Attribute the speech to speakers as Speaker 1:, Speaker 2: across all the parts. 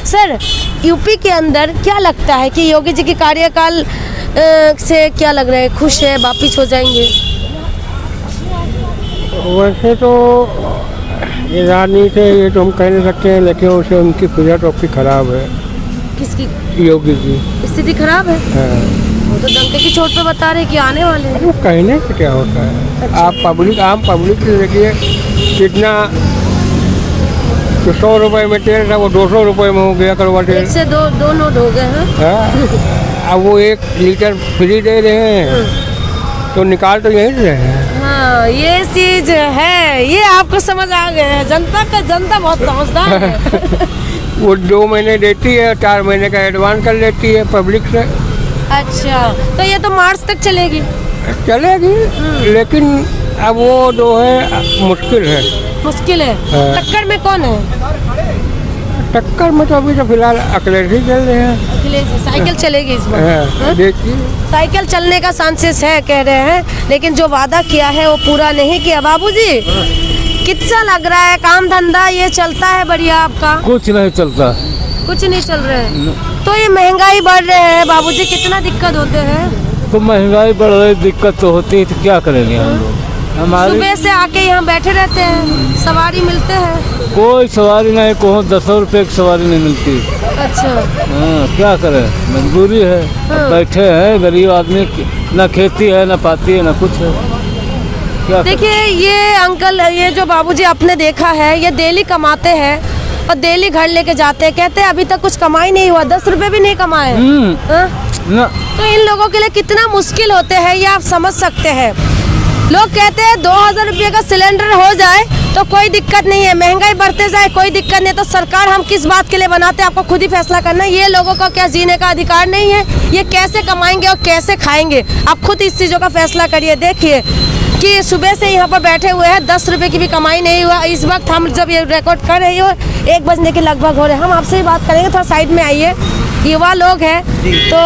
Speaker 1: Sir, UP के अंदर क्या लगता है कि योगी जी के कार्यकाल से क्या लग रहा है, खुश है, वापिस हो जाएंगे?
Speaker 2: वैसे तो ये राजनीति है, ये तो हम कह नहीं सकते हैं, लेकिन उसे उनकी फिगर तो आपकी खराब है।
Speaker 1: किसकी
Speaker 2: योगी जी
Speaker 1: स्थिति खराब है?
Speaker 2: हाँ।
Speaker 1: वो तो डंके की चोट पे बता रहे कि आने वाले हैं।
Speaker 2: वो कहने से क्या होता है?
Speaker 1: अच्छा।
Speaker 2: आप पब्लिक, आम पब्लिक से देखिए कितना, तो 100 रुपए में तेल था वो 200 रुपए में हो गया करवा
Speaker 1: एक
Speaker 2: तेल।
Speaker 1: से दो नोट हो गए हैं।
Speaker 2: हाँ। अब वो 1 लीटर फ्री दे रहे हैं तो निकाल तो यहीं से रहे हैं।
Speaker 1: हाँ, ये चीज है, ये आपको समझ आ गया है। जनता बहुत समझदार है।
Speaker 2: वो 2 महीने देती है, 4 महीने का एडवांस कर लेती है पब्लिक से।
Speaker 1: अच्छा, तो ये तो मार्च तक चलेगी?
Speaker 2: चलेगी, लेकिन अब वो जो है मुश्किल है।
Speaker 1: मुश्किल है।
Speaker 2: हाँ।
Speaker 1: टक्कर में कौन है?
Speaker 2: टक्कर में तो अभी तो फिलहाल अखिलेश ही चल रहे हैं।
Speaker 1: अखिलेश साइकिल चलेगी इस बार? हाँ?
Speaker 2: देखिए,
Speaker 1: साइकिल चलने का चांसेस है कह रहे हैं, लेकिन जो वादा किया है वो पूरा नहीं किया। बाबूजी, कितना लग रहा है काम धंधा ये चलता है बढ़िया आपका?
Speaker 3: कुछ नहीं चलता।
Speaker 1: कुछ नहीं चल रहा है। तो ये महंगाई बढ़ रहे हैं बाबूजी, कितना दिक्कत होते हैं?
Speaker 3: तो महंगाई बढ़ रही, दिक्कत तो होती है, तो क्या करेंगे हम लोग? हमारी
Speaker 1: सुबह से आके यहाँ बैठे रहते हैं, सवारी मिलते हैं?
Speaker 3: कोई सवारी नहीं, को 10 रुपये की सवारी नहीं मिलती।
Speaker 1: अच्छा।
Speaker 3: हाँ, क्या करें, मजबूरी है।
Speaker 1: हाँ।
Speaker 3: बैठे हैं गरीब आदमी, ना खेती है ना पाती है ना कुछ है, क्या करें?
Speaker 1: देखिए ये अंकल, ये जो बाबूजी आपने देखा है, ये डेली कमाते हैं और डेली घर लेके जाते हैं। कहते हैं अभी तक कुछ कमाई नहीं हुआ, 10 रुपए भी नहीं कमाए। हाँ?
Speaker 3: ना
Speaker 1: तो इन लोगों के लिए कितना मुश्किल होते हैं ये आप समझ सकते हैं। लोग कहते हैं 2000 रुपये का सिलेंडर हो जाए तो कोई दिक्कत नहीं है, महंगाई बढ़ते जाए कोई दिक्कत नहीं। तो सरकार हम किस बात के लिए बनाते हैं, आपको खुद ही फैसला करना है। ये लोगों का क्या जीने का अधिकार नहीं है? ये कैसे कमाएंगे और कैसे खाएंगे? आप खुद इस चीज़ों का फैसला करिए। देखिए कि सुबह से यहाँ पर बैठे हुए हैं, 10 रुपये की भी कमाई नहीं हुआ। इस वक्त हम जब ये रिकॉर्ड कर रही हो 1 बजने के लगभग हो रहे हैं। हम आपसे ही बात करेंगे, थोड़ा साइड में आइए। युवा लोग हैं, तो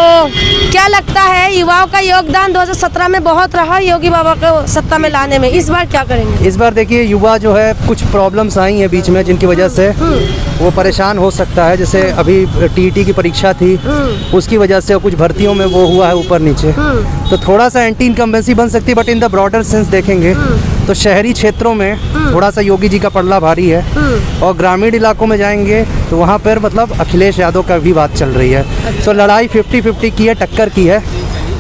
Speaker 1: क्या लगता है युवाओं का योगदान 2017 में बहुत रहा योगी बाबा को सत्ता में लाने में, इस बार क्या करेंगे?
Speaker 4: इस बार देखिए युवा जो है, कुछ प्रॉब्लम्स आई हैं बीच में जिनकी वजह से वो परेशान हो सकता है। जैसे अभी टीईटी की परीक्षा थी, उसकी वजह से कुछ भर्तियों में वो हुआ है ऊपर नीचे, तो थोड़ा सा एंटी इनकम्बेंसी बन सकती है। But in the broader sense देखेंगे तो शहरी क्षेत्रों में थोड़ा सा योगी जी का पलड़ा भारी है, और ग्रामीण इलाकों में जाएंगे तो वहाँ पर मतलब अखिलेश यादव का भी बात चल रही है। तो लड़ाई 50-50 की है, टक्कर की है।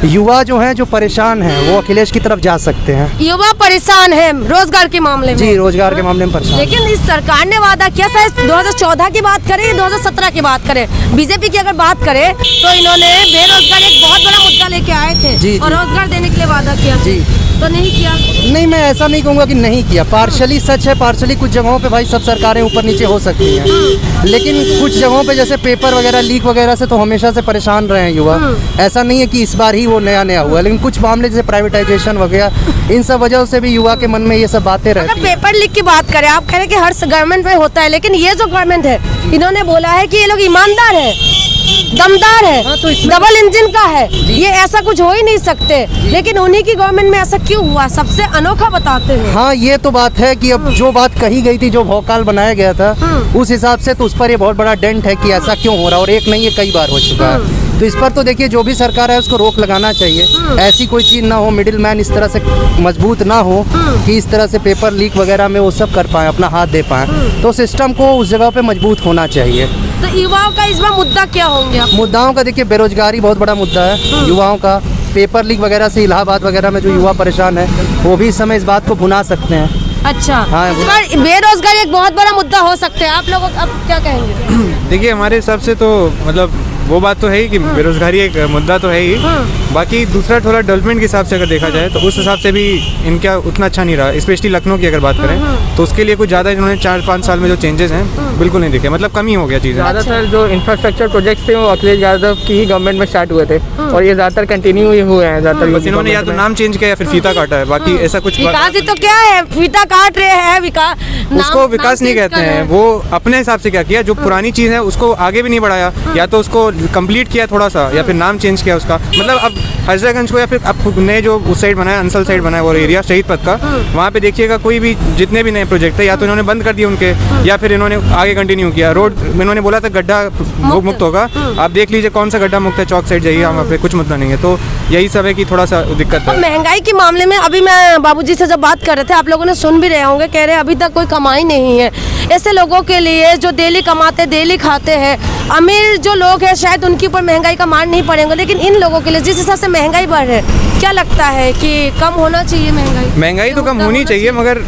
Speaker 4: युवा जो हैं, जो परेशान हैं, वो अखिलेश की तरफ जा सकते हैं।
Speaker 1: युवा परेशान है रोजगार के मामले में?
Speaker 4: जी, रोजगार के मामले में परेशान।
Speaker 1: लेकिन इस सरकार ने वादा किया, शायद 2014 की बात करें या 2017 की बात करें, बीजेपी की अगर बात करें तो इन्होंने बेरोजगार एक बहुत बड़ा मुद्दा लेके आए थे।
Speaker 4: जी,
Speaker 1: और रोजगार देने के लिए वादा किया
Speaker 4: जी,
Speaker 1: तो नहीं किया।
Speaker 4: नहीं, मैं ऐसा नहीं कहूँगा कि नहीं किया, पार्शली सच है। पार्शली कुछ जगहों पे भाई सब सरकारें ऊपर नीचे हो सकती हैं, लेकिन कुछ जगहों पे जैसे पेपर वगैरह लीक वगैरह से तो हमेशा से परेशान रहे हैं युवा। ऐसा नहीं है कि इस बार ही वो नया हुआ, लेकिन कुछ मामले जैसे प्राइवेटाइजेशन वगैरह, इन सब वजहों से भी युवा के मन में ये सब बातें रहती हैं।
Speaker 1: पेपर लीक की बात करें, आप कह रहे हैं कि हर गवर्नमेंट में होता है, लेकिन ये जो गवर्नमेंट है इन्होंने बोला है कि ये लोग ईमानदार है, दमदार है,
Speaker 4: हाँ, तो
Speaker 1: डबल इंजन का है, ये ऐसा कुछ हो ही नहीं सकते। लेकिन उन्हीं की गवर्नमेंट में ऐसा क्यों हुआ, सबसे अनोखा बताते हैं।
Speaker 4: हाँ, ये तो बात है कि अब जो बात कही गई थी, जो भौकाल बनाया गया था, उस हिसाब से तो उस पर ये बहुत बड़ा डेंट है कि ऐसा क्यों हो रहा है, और एक नहीं है कई बार हो चुका है। तो इस पर तो देखिए जो भी सरकार है उसको रोक लगाना चाहिए। ऐसी कोई चीज़ ना हो, मिडिल मैन इस तरह से मजबूत ना हो कि इस तरह से पेपर लीक वगैरह में वो सब कर पाए, अपना हाथ दे पाए। तो सिस्टम को उस जगह पे मजबूत होना चाहिए।
Speaker 1: तो युवाओं का इस बार मुद्दा क्या होंगे?
Speaker 4: मुद्दाओं का देखिए, बेरोजगारी बहुत बड़ा मुद्दा है युवाओं का। पेपर लीक वगैरह से इलाहाबाद वगैरह में जो युवा परेशान है, वो भी इस समय इस बात को भुना सकते हैं।
Speaker 1: अच्छा,
Speaker 4: हाँ,
Speaker 1: इस बार बेरोजगारी एक बहुत बड़ा मुद्दा हो सकता है, आप लोग अब क्या कहेंगे?
Speaker 5: देखिए हमारे हिसाब से तो मतलब वो बात तो है ही कि बेरोजगारी एक मुद्दा तो है ही। बाकी दूसरा थोड़ा डेवलपमेंट के हिसाब से अगर देखा जाए तो उस हिसाब से भी इनका उतना अच्छा नहीं रहा। स्पेशली लखनऊ की अगर बात करें तो उसके लिए कुछ ज़्यादा इन्होंने 4-5 साल में जो चेंजेस हैं बिल्कुल नहीं दिखे, मतलब कमी हो गया चीज़ें।
Speaker 2: ज़्यादातर जो इंफ्रास्ट्रक्चर प्रोजेक्ट्स थे वो अखिलेश यादव की ही गवर्नमेंट में स्टार्ट हुए थे, और ये ज़्यादातर कंटिन्यू ही हुए हैं ज़्यादातर।
Speaker 5: बस इन्होंने या तो नाम चेंज किया या फिर फीता काटा है, बाकी ऐसा कुछ
Speaker 1: विकास ही तो क्या है, फीता काट रहे हैं।
Speaker 5: उसको विकास नहीं कहते हैं, वो अपने हिसाब से क्या किया, जो पुरानी चीज़ है उसको आगे भी नहीं बढ़ाया, या तो उसको कंप्लीट किया थोड़ा सा, या फिर नाम चेंज किया उसका। मतलब अब हजरतगंज को या फिर अब नए जो उस साइड बनाया, अंसल साइड बनाया वो एरिया शहीद पथ का, वहाँ पे देखिएगा कोई भी जितने भी नए प्रोजेक्ट है या तो इन्होंने बंद कर दिए उनके, या फिर इन्होंने आगे कंटिन्यू किया। रोड इन्होंने बोला था गड्ढा मुक्त होगा, आप देख लीजिए कौन सा गड्ढा मुक्त है, चौक साइड जाइए वहाँ पे कुछ मुद्दा नहीं है। तो यही सब है कि थोड़ा सा दिक्कत
Speaker 1: तो
Speaker 5: है।
Speaker 1: महंगाई के मामले में अभी मैं बाबूजी से जब बात कर रहे थे, आप लोगों ने सुन भी रहे होंगे, कह रहे अभी तक कोई कमाई नहीं है। ऐसे लोगों के लिए जो डेली कमाते डेली खाते हैं, अमीर जो लोग हैं शायद उनके ऊपर महंगाई का मार नहीं पड़ेगा, लेकिन इन लोगों के लिए जिस हिसाब से महंगाई बढ़ रही है, क्या लगता है कि कम होना चाहिए
Speaker 5: महंगाई तो कम होनी चाहिए, मगर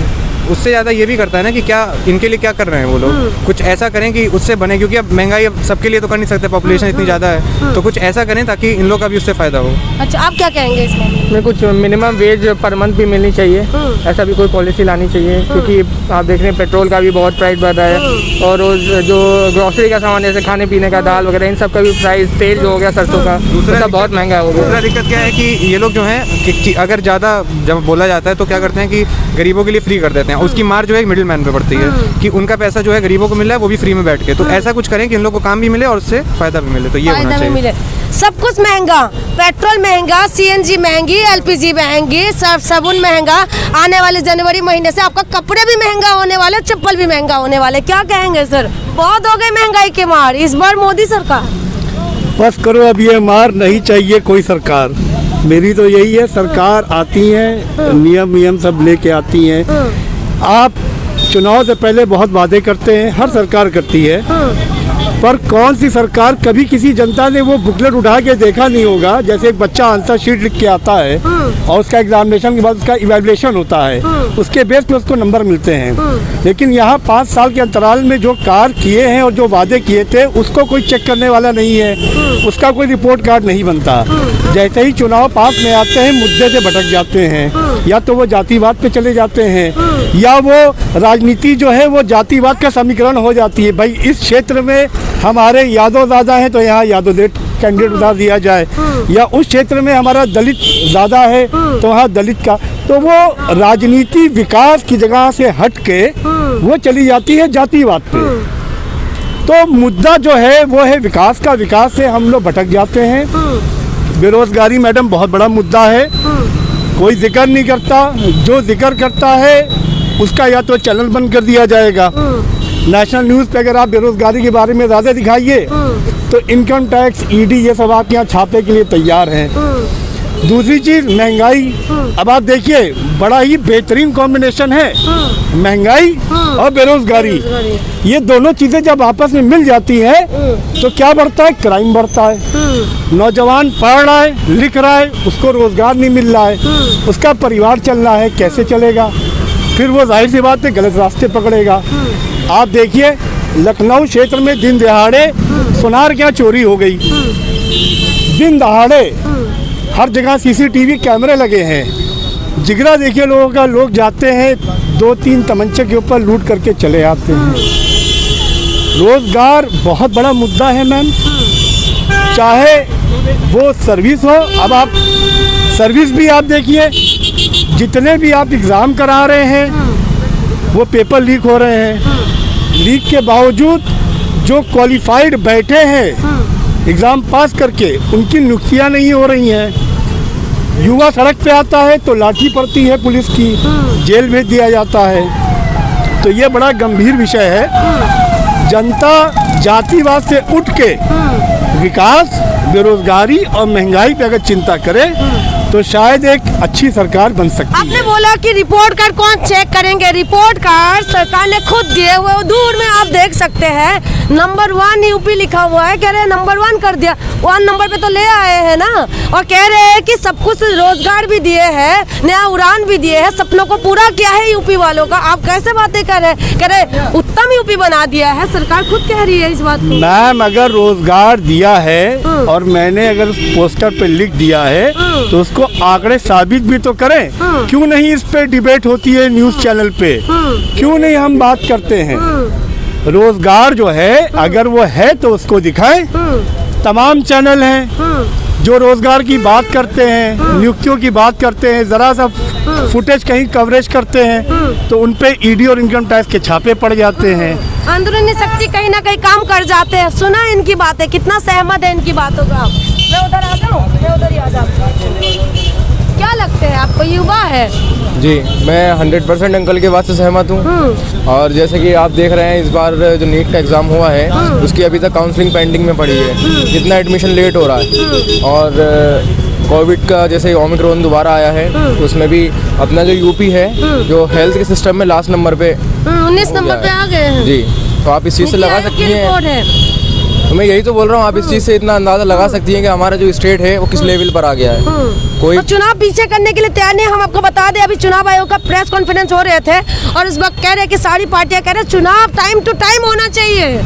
Speaker 5: उससे ज़्यादा ये भी करता है ना कि क्या इनके लिए क्या कर रहे हैं वो लोग, कुछ ऐसा करें कि उससे बने, क्योंकि अब महंगाई अब सबके लिए तो कर नहीं सकते, पॉपुलेशन इतनी ज़्यादा है, तो कुछ ऐसा करें ताकि इन लोग का भी उससे फ़ायदा हो।
Speaker 1: अच्छा, आप क्या कहेंगे इस मामले में?
Speaker 6: में कुछ मिनिमम वेज पर मंथ भी मिलनी चाहिए, ऐसा भी कोई पॉलिसी लानी चाहिए, क्योंकि आप देख रहे हैं पेट्रोल का भी बहुत प्राइस बढ़ रहा है, और जो ग्रोसरी का सामान जैसे खाने पीने का, दाल वगैरह, इन सब का भी प्राइस, तेल जो हो गया सरसों का, दूसरा बहुत महंगा हो गया।
Speaker 5: दूसरा दिक्कत क्या है कि ये लोग जो हैं अगर ज़्यादा जब बोला जाता है तो क्या करते हैं कि गरीबों के लिए फ्री कर देते हैं, उसकी मार जो है मिडिल मैन पे पड़ती है कि उनका पैसा जो है गरीबों को मिल रहा है वो भी फ्री में बैठ के, तो ऐसा कुछ करें कि इन लोग को काम भी मिले और उससे फायदा भी मिले, तो ये होना चाहिए।
Speaker 1: मिले। सब कुछ महंगा, पेट्रोल महंगा, सीएनजी महंगी, एलपीजी महंगी, सर्फ साबुन महंगा, आने वाले जनवरी महीने से आपका कपड़े भी महंगा होने वाले, चप्पल भी महंगा होने वाले। क्या कहेंगे सर, बहुत हो गई महंगाई के मार इस बार मोदी सरकार?
Speaker 7: बस करो, अब ये मार नहीं चाहिए कोई सरकार। मेरी तो यही है, सरकार आती है, नियम सब लेके आती हैं। आप चुनाव से पहले बहुत वादे करते हैं, हर सरकार करती है, पर कौन सी सरकार कभी किसी जनता ने वो बुकलेट उठा के देखा नहीं होगा। जैसे एक बच्चा आंसर शीट लिख के आता है और उसका एग्जामिनेशन के बाद उसका इवैल्यूएशन होता है, उसके बेस पे उसको नंबर मिलते हैं। लेकिन यहाँ 5 साल के अंतराल में जो कार्य किए हैं और जो वादे किए थे उसको कोई चेक करने वाला नहीं है, उसका कोई रिपोर्ट कार्ड नहीं बनता। जैसे ही चुनाव पास में आते हैं मुद्दे से भटक जाते हैं, या तो वो जातिवाद पे चले जाते हैं या वो राजनीति जो है वो जातिवाद का समीकरण हो जाती है। भाई इस क्षेत्र में हमारे यादव ज़्यादा हैं तो यहाँ यादव कैंडिडेट उतार दिया जाए, या उस क्षेत्र में हमारा दलित ज़्यादा है तो वहाँ दलित का, तो वो राजनीति विकास की जगह से हट के वो चली जाती है जातिवाद पे। तो मुद्दा जो है वो है विकास का, विकास से हम लोग भटक जाते हैं। बेरोजगारी मैडम बहुत बड़ा मुद्दा है, कोई जिक्र नहीं करता, जो जिक्र करता है उसका या तो चैनल बंद कर दिया जाएगा। नेशनल न्यूज़ पे अगर आप बेरोजगारी के बारे में ज़्यादा दिखाइए तो इनकम टैक्स, ईडी ये सब आपके यहाँ छापे के लिए तैयार हैं। दूसरी चीज़ महंगाई, अब आप देखिए बड़ा ही बेहतरीन कॉम्बिनेशन है, महंगाई और बेरोजगारी। ये दोनों चीज़ें जब आपस में मिल जाती हैं तो क्या बढ़ता है, क्राइम बढ़ता है। नौजवान पढ़ रहा है, लिख रहा है, उसको रोजगार नहीं मिल रहा है, उसका परिवार चल रहा है, कैसे चलेगा? फिर वो जाहिर सी बात है गलत रास्ते पकड़ेगा। आप देखिए लखनऊ क्षेत्र में दिन दहाड़े सोनार क्या चोरी हो गई, दिन दहाड़े हर जगह सीसीटीवी कैमरे लगे हैं। जिगरा देखिए लोगों का, लोग जाते हैं 2-3 तमंचे के ऊपर लूट करके चले आते हैं। रोजगार बहुत बड़ा मुद्दा है मैम, चाहे वो सर्विस हो। अब आप सर्विस भी आप देखिए, जितने भी आप एग्ज़ाम करा रहे हैं वो पेपर लीक हो रहे हैं। लीक के बावजूद जो क्वालिफाइड बैठे हैं एग्ज़ाम पास करके, उनकी नियुक्तियाँ नहीं हो रही हैं। युवा सड़क पे आता है तो लाठी पड़ती है पुलिस की, जेल भेज दिया जाता है। तो ये बड़ा गंभीर विषय है। जनता जातिवाद से उठ के विकास, बेरोजगारी और महंगाई पे अगर चिंता करे तो शायद एक अच्छी सरकार बन सकती है।
Speaker 1: आपने बोला कि रिपोर्ट कार्ड कौन चेक करेंगे? रिपोर्ट कार्ड सरकार ने खुद दिए हुए, दूर में आप देख सकते हैं नंबर 1 यूपी लिखा हुआ है, कह रहे हैं नंबर 1 कर दिया। 1 नंबर पे तो ले आए हैं ना, और कह रहे हैं कि सब कुछ रोजगार भी दिए हैं, नया उड़ान भी दिए हैं, सपनों को पूरा किया है यूपी वालों का। आप कैसे बातें कर रहे हैं? कह रहे उत्तम यूपी बना दिया है, सरकार खुद कह रही है इस बात को।
Speaker 7: मैम अगर रोजगार दिया है और मैंने अगर पोस्टर पे लिख दिया है तो उसको आंकड़े साबित भी तो करें। क्यों नहीं इस पे डिबेट होती है न्यूज़ चैनल पे? क्यों नहीं हम बात करते हैं? रोजगार जो है अगर वो है तो उसको दिखाएं। तमाम चैनल हैं जो रोजगार की बात करते हैं, नियुक्तियों की बात करते हैं, ज़रा सा फुटेज कहीं कवरेज करते हैं तो उन पे ईडी और इनकम टैक्स के छापे पड़ जाते हैं।
Speaker 1: अंदरूनी शक्ति कहीं ना कहीं काम कर जाते हैं। सुना इनकी बातें, कितना सहमत है इनकी बातों का? मैं उधर आ जाऊँ। मैं उधर ही आ जाऊँ। क्या लगते हैं आपको, युवा है?
Speaker 8: जी, मैं 100% अंकल के बात से सहमत हूँ। और जैसे कि आप देख रहे हैं, इस बार जो नीट का एग्ज़ाम हुआ है उसकी अभी तक काउंसलिंग पेंडिंग में पड़ी है। जितना एडमिशन लेट हो रहा है, और कोविड का जैसे ओमिक्रॉन दोबारा आया है, उसमें भी अपना जो यूपी है जो हेल्थ के सिस्टम में लास्ट नंबर पे
Speaker 1: 19 नंबर पे आ गए हैं।
Speaker 8: जी, तो आप इस चीज़ से लगा सकती हैं। तो मैं यही तो बोल रहा हूँ, आप इस चीज़ से इतना अंदाज़ा लगा सकती हैं कि हमारा जो स्टेट है वो किस लेवल पर आ गया है। कोई
Speaker 1: और चुनाव पीछे करने के लिए तैयार नहीं। हम आपको बता दें, अभी चुनाव आयोग का प्रेस कॉन्फ्रेंस हो रहे थे और इस वक्त कह रहे हैं कि सारी पार्टियां कह रहे हैं चुनाव टाइम टू टाइम होना चाहिए।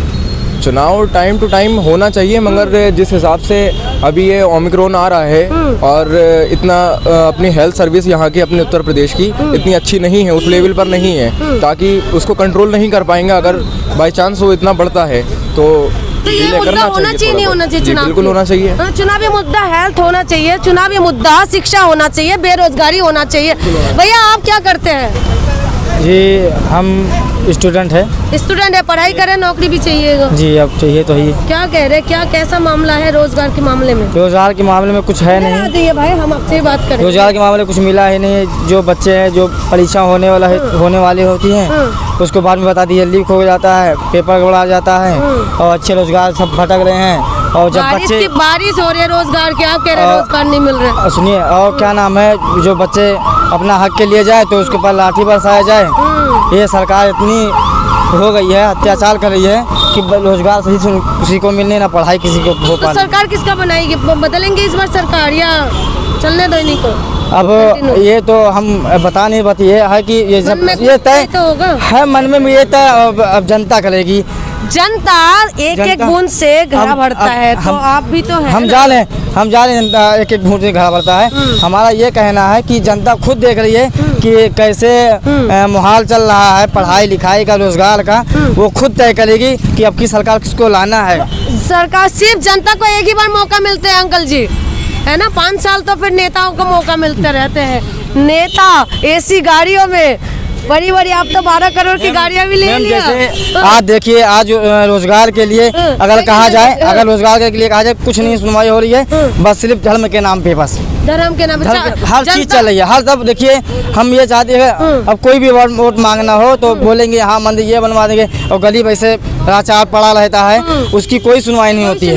Speaker 8: चुनाव टाइम टू टाइम होना चाहिए, मगर जिस हिसाब से अभी ये ओमिक्रॉन आ रहा है और इतना अपनी हेल्थ सर्विस यहाँ की अपने उत्तर प्रदेश की इतनी अच्छी नहीं है, उस लेवल पर नहीं है, ताकि उसको कंट्रोल नहीं कर पाएंगे। अगर बाई चांस वो इतना बढ़ता है तो
Speaker 1: ये मुद्दा होना चाहिए, नहीं होना चाहिए? चुनाव
Speaker 8: बिल्कुल होना चाहिए।
Speaker 1: चुनावी मुद्दा हेल्थ होना चाहिए, चुनावी मुद्दा शिक्षा होना चाहिए, बेरोजगारी होना चाहिए। भैया आप क्या करते हैं?
Speaker 9: जी, हम स्टूडेंट है।
Speaker 1: स्टूडेंट है, पढ़ाई करें, नौकरी भी चाहिए।
Speaker 9: जी, अब चाहिए तो ही।
Speaker 1: क्या कह रहे हैं, क्या कैसा मामला है रोजगार के मामले में?
Speaker 9: रोजगार के मामले में कुछ है नहीं।
Speaker 1: जाइए भाई, हम आपसे बात करें।
Speaker 9: रोजगार के मामले में कुछ मिला ही नहीं। जो बच्चे हैं, जो परीक्षा होने वाली होती हैं, उसको बाद में बता दिए, लीक हो जाता है, पेपर गड़बड़ा जाता है और अच्छे रोजगार सब भटक रहे हैं। और जब बच्चे
Speaker 1: बारिश हो रही है रोजगार के, आप कह रहे हैं रोजगार नहीं मिल रहा है।
Speaker 9: सुनिए, और क्या नाम है, जो बच्चे अपना हक के लिए जाए तो उसके ऊपर लाठी बरसाया जाए। ये सरकार इतनी हो गई है, अत्याचार कर रही है कि रोजगार सही से किसी को मिलने ना पढ़ाई किसी को हो
Speaker 1: तो
Speaker 9: पाए।
Speaker 1: सरकार किसका बनाएगी? बदलेंगे इस बार सरकार या चलने दो इन्हीं को?
Speaker 9: अब ये तो हम बता नहीं पाते, ये है कि ये सब ये तय
Speaker 1: तो होगा
Speaker 9: है, मन में ये तय अब जनता करेगी।
Speaker 1: जनता एक बूंद से घड़ा भरता है, तो आप भी तो है।
Speaker 9: हम जाने जनता एक बूंद से घड़ा भरता है। हमारा ये कहना है कि जनता खुद देख रही है कि कैसे माहौल चल रहा है पढ़ाई लिखाई का, रोजगार का। वो खुद तय करेगी कि अब की सरकार किसको लाना है।
Speaker 1: सरकार सिर्फ जनता को एक ही बार मौका मिलते हैं अंकल जी, है ना? 5 साल तो फिर नेताओं को मौका मिलते रहते हैं। नेता एसी गाड़ियों में बड़ी बड़ी, आप तो 12 करोड़ की गाड़ियां भी ले लिया।
Speaker 9: जैसे आज देखिए, आज रोजगार के लिए अगर कहा जाए, अगर रोजगार के लिए कहा जाए, कुछ नहीं सुनवाई हो रही है, बस सिर्फ धर्म के नाम पे, बस
Speaker 1: धर्म के नाम पे
Speaker 9: हर चीज चल रही है। हर तब देखिए, हम ये चाहते हैं अब कोई भी वोट मांगना हो तो बोलेंगे हाँ मंदिर ये बनवा देंगे, और गली वैसे राचार पड़ा रहता है, उसकी कोई सुनवाई नहीं होती है।